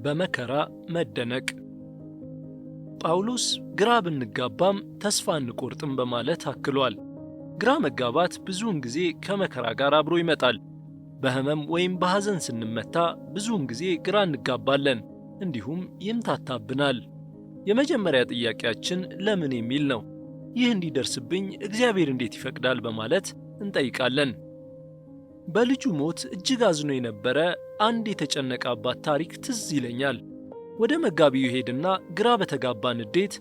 በመከራ መደነቅ። ጳውሎስ ግራ ብንጋባም ተስፋ አንቆርጥም በማለት አክሏል። ግራ መጋባት ብዙውን ጊዜ ከመከራ ጋር አብሮ ይመጣል። በሕመም ወይም በሐዘን ስንመታ ብዙውን ጊዜ ግራ እንጋባለን፣ እንዲሁም ይምታታብናል። የመጀመሪያ ጥያቄያችን ለምን የሚል ነው። ይህ እንዲደርስብኝ እግዚአብሔር እንዴት ይፈቅዳል በማለት እንጠይቃለን። በልጁ ሞት እጅግ አዝኖ የነበረ አንድ የተጨነቀ አባት ታሪክ ትዝ ይለኛል። ወደ መጋቢው ይሄድና ግራ በተጋባ ንዴት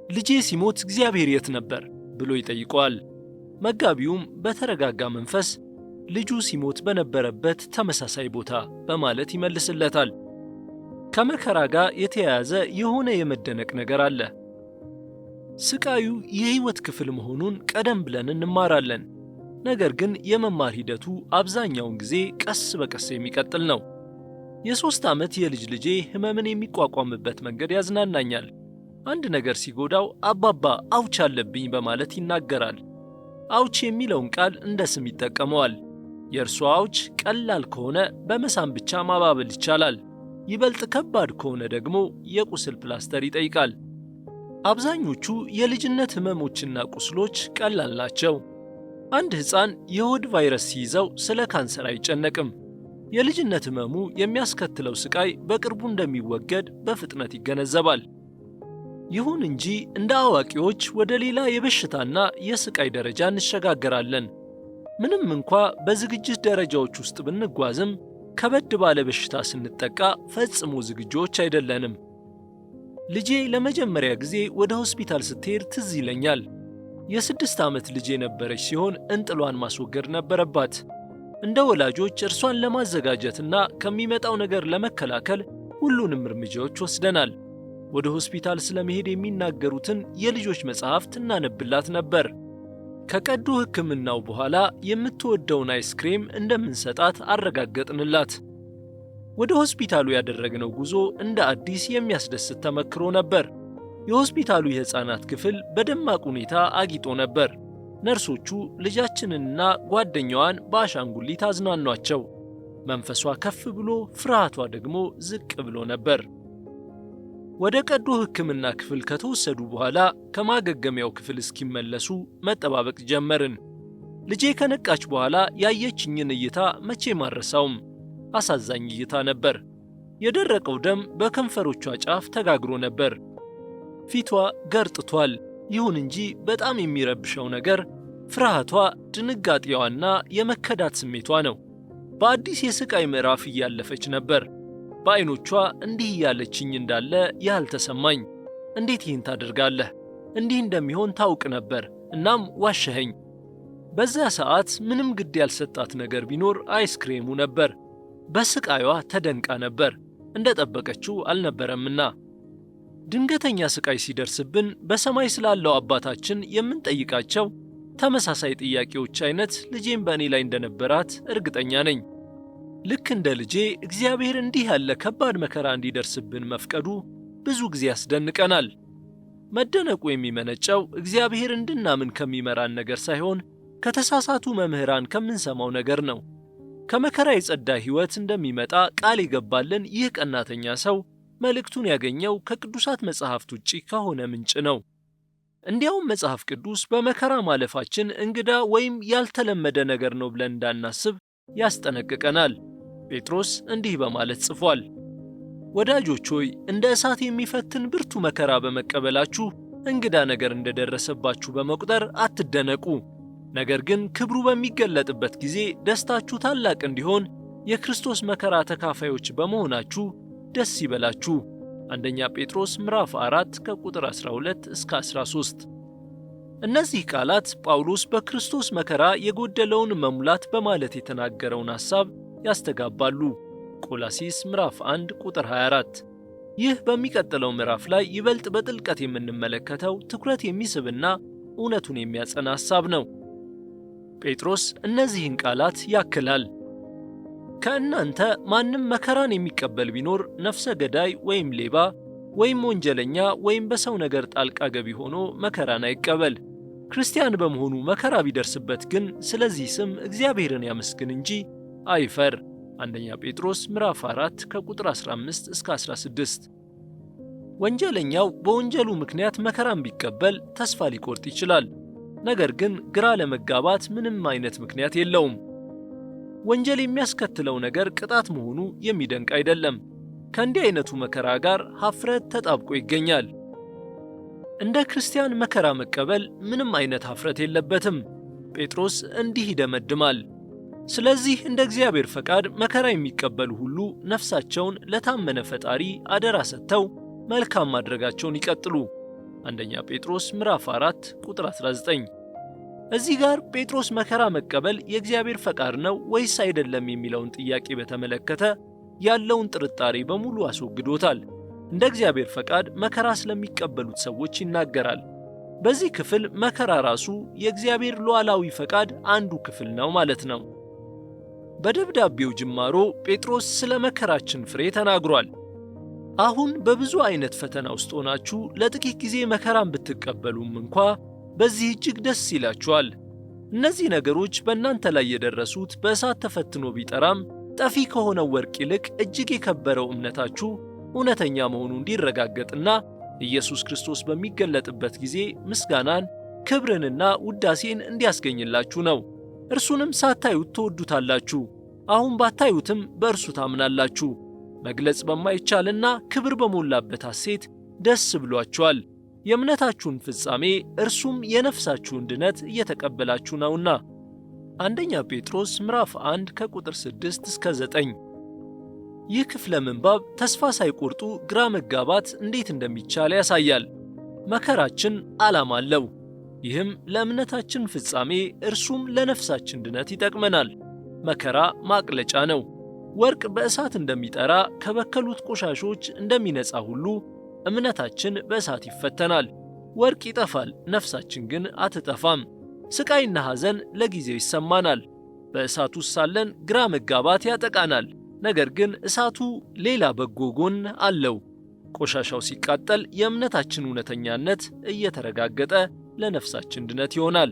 ልጄ ሲሞት እግዚአብሔር የት ነበር ብሎ ይጠይቀዋል። መጋቢውም በተረጋጋ መንፈስ ልጁ ሲሞት በነበረበት ተመሳሳይ ቦታ በማለት ይመልስለታል። ከመከራ ጋር የተያያዘ የሆነ የመደነቅ ነገር አለ። ስቃዩ የሕይወት ክፍል መሆኑን ቀደም ብለን እንማራለን። ነገር ግን የመማር ሂደቱ አብዛኛውን ጊዜ ቀስ በቀስ የሚቀጥል ነው። የ3 ዓመት የልጅ ልጄ ሕመምን የሚቋቋምበት መንገድ ያዝናናኛል። አንድ ነገር ሲጎዳው አባባ አውች አለብኝ በማለት ይናገራል። አውች የሚለውን ቃል እንደ ስም ይጠቀመዋል። የእርሱ አውች ቀላል ከሆነ በመሳም ብቻ ማባበል ይቻላል። ይበልጥ ከባድ ከሆነ ደግሞ የቁስል ፕላስተር ይጠይቃል። አብዛኞቹ የልጅነት ሕመሞችና ቁስሎች ቀላል ናቸው። አንድ ሕፃን የሆድ ቫይረስ ሲይዘው ስለ ካንሰር አይጨነቅም። የልጅነት ሕመሙ የሚያስከትለው ስቃይ በቅርቡ እንደሚወገድ በፍጥነት ይገነዘባል። ይሁን እንጂ እንደ አዋቂዎች ወደ ሌላ የበሽታና የስቃይ ደረጃ እንሸጋገራለን። ምንም እንኳ በዝግጅት ደረጃዎች ውስጥ ብንጓዝም ከበድ ባለ በሽታ ስንጠቃ ፈጽሞ ዝግጁዎች አይደለንም። ልጄ ለመጀመሪያ ጊዜ ወደ ሆስፒታል ስትሄድ ትዝ ይለኛል። የ6 ዓመት ልጅ የነበረች ሲሆን እንጥሏን ማስወገድ ነበረባት። እንደ ወላጆች እርሷን ለማዘጋጀትና ከሚመጣው ነገር ለመከላከል ሁሉንም እርምጃዎች ወስደናል። ወደ ሆስፒታል ስለመሄድ የሚናገሩትን የልጆች መጽሐፍት እናነብላት ነበር። ከቀዶ ሕክምናው በኋላ የምትወደውን አይስክሬም እንደምንሰጣት አረጋገጥንላት። ወደ ሆስፒታሉ ያደረግነው ጉዞ እንደ አዲስ የሚያስደስት ተመክሮ ነበር። የሆስፒታሉ የሕፃናት ክፍል በደማቅ ሁኔታ አጊጦ ነበር። ነርሶቹ ልጃችንንና ጓደኛዋን በአሻንጉሊት አዝናኗቸው። መንፈሷ ከፍ ብሎ ፍርሃቷ ደግሞ ዝቅ ብሎ ነበር። ወደ ቀዶ ሕክምና ክፍል ከተወሰዱ በኋላ ከማገገሚያው ክፍል እስኪመለሱ መጠባበቅ ጀመርን። ልጄ ከነቃች በኋላ ያየችኝን እይታ መቼም አልረሳውም። አሳዛኝ እይታ ነበር። የደረቀው ደም በከንፈሮቿ ጫፍ ተጋግሮ ነበር። ፊቷ ገርጥቷል። ይሁን እንጂ በጣም የሚረብሸው ነገር ፍርሃቷ፣ ድንጋጤዋና የመከዳት ስሜቷ ነው። በአዲስ የስቃይ ምዕራፍ እያለፈች ነበር። በዐይኖቿ እንዲህ እያለችኝ እንዳለ ያህል ተሰማኝ። እንዴት ይህን ታደርጋለህ? እንዲህ እንደሚሆን ታውቅ ነበር፣ እናም ዋሸኸኝ። በዚያ ሰዓት ምንም ግድ ያልሰጣት ነገር ቢኖር አይስክሬሙ ነበር። በስቃይዋ ተደንቃ ነበር፣ እንደጠበቀችው አልነበረምና። ድንገተኛ ስቃይ ሲደርስብን በሰማይ ስላለው አባታችን የምንጠይቃቸው ተመሳሳይ ጥያቄዎች አይነት ልጄም በእኔ ላይ እንደነበራት እርግጠኛ ነኝ። ልክ እንደ ልጄ እግዚአብሔር እንዲህ ያለ ከባድ መከራ እንዲደርስብን መፍቀዱ ብዙ ጊዜ ያስደንቀናል። መደነቁ የሚመነጨው እግዚአብሔር እንድናምን ከሚመራን ነገር ሳይሆን ከተሳሳቱ መምህራን ከምንሰማው ነገር ነው። ከመከራ የጸዳ ሕይወት እንደሚመጣ ቃል የገባልን ይህ ቀናተኛ ሰው መልእክቱን ያገኘው ከቅዱሳት መጽሐፍት ውጪ ከሆነ ምንጭ ነው። እንዲያውም መጽሐፍ ቅዱስ በመከራ ማለፋችን እንግዳ ወይም ያልተለመደ ነገር ነው ብለን እንዳናስብ ያስጠነቅቀናል። ጴጥሮስ እንዲህ በማለት ጽፏል። ወዳጆች ሆይ እንደ እሳት የሚፈትን ብርቱ መከራ በመቀበላችሁ እንግዳ ነገር እንደደረሰባችሁ በመቁጠር አትደነቁ። ነገር ግን ክብሩ በሚገለጥበት ጊዜ ደስታችሁ ታላቅ እንዲሆን የክርስቶስ መከራ ተካፋዮች በመሆናችሁ ደስ ይበላችሁ። አንደኛ ጴጥሮስ ምዕራፍ 4 ከቁጥር 12 እስከ 13። እነዚህ ቃላት ጳውሎስ በክርስቶስ መከራ የጎደለውን መሙላት በማለት የተናገረውን ሐሳብ ያስተጋባሉ። ቆላስይስ ምዕራፍ 1 ቁጥር 24። ይህ በሚቀጥለው ምዕራፍ ላይ ይበልጥ በጥልቀት የምንመለከተው ትኩረት የሚስብና እውነቱን የሚያጸና ሐሳብ ነው። ጴጥሮስ እነዚህን ቃላት ያክላል። ከእናንተ ማንም መከራን የሚቀበል ቢኖር ነፍሰ ገዳይ ወይም ሌባ ወይም ወንጀለኛ ወይም በሰው ነገር ጣልቃ ገቢ ሆኖ መከራን አይቀበል። ክርስቲያን በመሆኑ መከራ ቢደርስበት ግን ስለዚህ ስም እግዚአብሔርን ያመስግን እንጂ አይፈር። አንደኛ ጴጥሮስ ምዕራፍ 4 ከቁጥር 15 እስከ 16። ወንጀለኛው በወንጀሉ ምክንያት መከራን ቢቀበል ተስፋ ሊቆርጥ ይችላል። ነገር ግን ግራ ለመጋባት ምንም አይነት ምክንያት የለውም። ወንጀል የሚያስከትለው ነገር ቅጣት መሆኑ የሚደንቅ አይደለም። ከእንዲህ አይነቱ መከራ ጋር ኀፍረት ተጣብቆ ይገኛል። እንደ ክርስቲያን መከራ መቀበል ምንም አይነት ኀፍረት የለበትም። ጴጥሮስ እንዲህ ይደመድማል። ስለዚህ እንደ እግዚአብሔር ፈቃድ መከራ የሚቀበሉ ሁሉ ነፍሳቸውን ለታመነ ፈጣሪ አደራ ሰጥተው መልካም ማድረጋቸውን ይቀጥሉ። አንደኛ ጴጥሮስ ምዕራፍ 4 ቁጥር 19። እዚህ ጋር ጴጥሮስ መከራ መቀበል የእግዚአብሔር ፈቃድ ነው ወይስ አይደለም የሚለውን ጥያቄ በተመለከተ ያለውን ጥርጣሬ በሙሉ አስወግዶታል። እንደ እግዚአብሔር ፈቃድ መከራ ስለሚቀበሉት ሰዎች ይናገራል። በዚህ ክፍል መከራ ራሱ የእግዚአብሔር ሉዓላዊ ፈቃድ አንዱ ክፍል ነው ማለት ነው። በደብዳቤው ጅማሮ ጴጥሮስ ስለ መከራችን ፍሬ ተናግሯል። አሁን በብዙ አይነት ፈተና ውስጥ ሆናችሁ ለጥቂት ጊዜ መከራን ብትቀበሉም እንኳ በዚህ እጅግ ደስ ይላችኋል። እነዚህ ነገሮች በእናንተ ላይ የደረሱት በእሳት ተፈትኖ ቢጠራም ጠፊ ከሆነው ወርቅ ይልቅ እጅግ የከበረው እምነታችሁ እውነተኛ መሆኑ እንዲረጋገጥና ኢየሱስ ክርስቶስ በሚገለጥበት ጊዜ ምስጋናን፣ ክብርንና ውዳሴን እንዲያስገኝላችሁ ነው። እርሱንም ሳታዩት ትወዱታላችሁ፣ አሁን ባታዩትም በእርሱ ታምናላችሁ። መግለጽ በማይቻልና ክብር በሞላበት ሐሴት ደስ ብሏችኋል። የእምነታችሁን ፍጻሜ እርሱም የነፍሳችሁን ድነት እየተቀበላችሁ ነውና። አንደኛ ጴጥሮስ ምዕራፍ 1 ከቁጥር 6 እስከ 9። ይህ ክፍለ ምንባብ ተስፋ ሳይቆርጡ ግራ መጋባት እንዴት እንደሚቻል ያሳያል። መከራችን ዓላማ አለው። ይህም ለእምነታችን ፍጻሜ እርሱም ለነፍሳችን ድነት ይጠቅመናል። መከራ ማቅለጫ ነው። ወርቅ በእሳት እንደሚጠራ ከበከሉት ቆሻሾች እንደሚነጻ ሁሉ እምነታችን በእሳት ይፈተናል። ወርቅ ይጠፋል፣ ነፍሳችን ግን አትጠፋም። ስቃይና ሐዘን ለጊዜው ይሰማናል። በእሳት ውስጥ ሳለን ግራ መጋባት ያጠቃናል። ነገር ግን እሳቱ ሌላ በጎ ጎን አለው። ቆሻሻው ሲቃጠል የእምነታችን እውነተኛነት እየተረጋገጠ ለነፍሳችን ድነት ይሆናል።